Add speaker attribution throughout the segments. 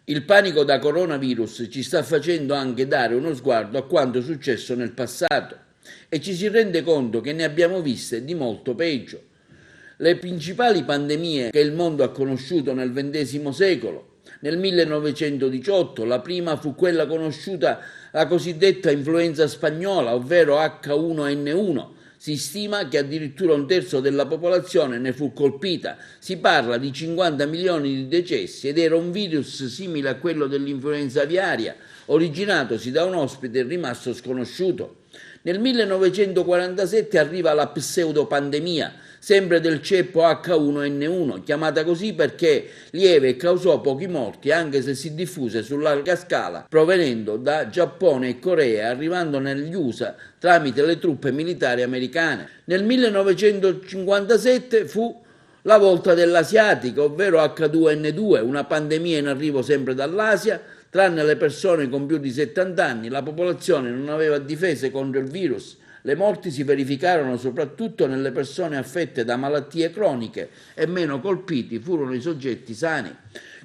Speaker 1: Il panico da coronavirus ci sta facendo anche dare uno sguardo a quanto è successo nel passato e ci si rende conto che ne abbiamo viste di molto peggio. Le principali pandemie che il mondo ha conosciuto nel XX secolo. Nel 1918 la prima fu quella conosciuta, la cosiddetta influenza spagnola, ovvero H1N1. Si stima che addirittura un terzo della popolazione ne fu colpita. Si parla di 50 milioni di decessi ed era un virus simile a quello dell'influenza aviaria, originatosi da un ospite rimasto sconosciuto. Nel 1947 arriva la pseudopandemia, sempre del ceppo H1N1, chiamata così perché lieve e causò pochi morti, anche se si diffuse su larga scala, provenendo da Giappone e Corea, arrivando negli USA tramite le truppe militari americane. Nel 1957 fu la volta dell'asiatica, ovvero H2N2, una pandemia in arrivo sempre dall'Asia. Tranne le persone con più di 70 anni, la popolazione non aveva difese contro il virus. Le morti si verificarono soprattutto nelle persone affette da malattie croniche e meno colpiti furono i soggetti sani.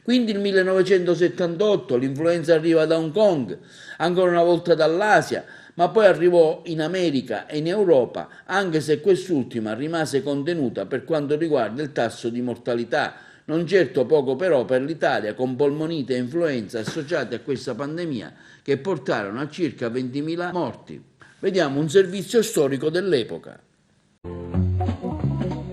Speaker 1: Quindi nel 1978 l'influenza arriva da Hong Kong, ancora una volta dall'Asia, ma poi arrivò in America e in Europa, anche se quest'ultima rimase contenuta per quanto riguarda il tasso di mortalità. Non certo poco però per l'Italia, con polmonite e influenza associate a questa pandemia che portarono a circa 20.000 morti. Vediamo un servizio storico dell'epoca.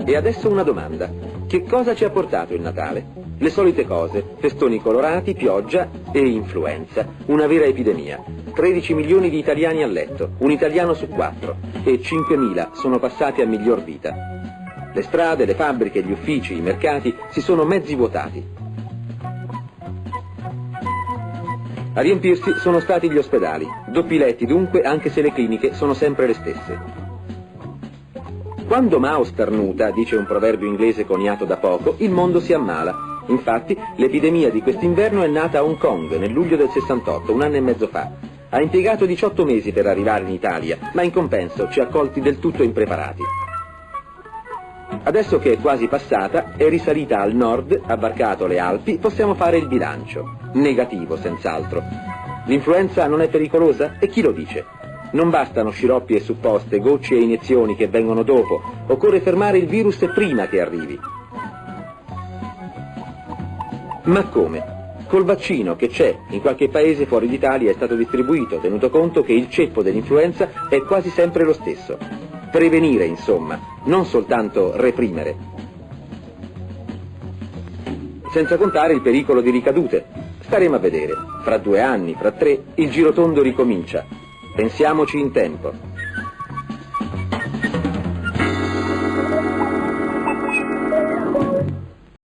Speaker 2: E adesso una domanda. Che cosa ci ha portato il Natale? Le solite cose, festoni colorati, pioggia e influenza. Una vera epidemia. 13 milioni di italiani a letto, un italiano su 4, e 5.000 sono passati a miglior vita. Le strade, le fabbriche, gli uffici, i mercati si sono mezzi vuotati. A riempirsi sono stati gli ospedali, doppi letti dunque, anche se le cliniche sono sempre le stesse. Quando Mao starnuta, dice un proverbio inglese coniato da poco, il mondo si ammala. Infatti l'epidemia di quest'inverno è nata a Hong Kong nel luglio del 68, un anno e mezzo fa. Ha impiegato 18 mesi per arrivare in Italia, ma in compenso ci ha colti del tutto impreparati. Adesso che è quasi passata, è risalita al nord, ha varcato le Alpi, possiamo fare il bilancio. Negativo, senz'altro. L'influenza non è pericolosa? E chi lo dice? Non bastano sciroppi e supposte, gocce e iniezioni che vengono dopo. Occorre fermare il virus prima che arrivi. Ma come? Col vaccino che c'è, in qualche paese fuori d'Italia è stato distribuito, tenuto conto che il ceppo dell'influenza è quasi sempre lo stesso. Prevenire, insomma, non soltanto reprimere. Senza contare il pericolo di ricadute. Staremo a vedere. Fra 2 anni, fra 3, il girotondo ricomincia. Pensiamoci in tempo.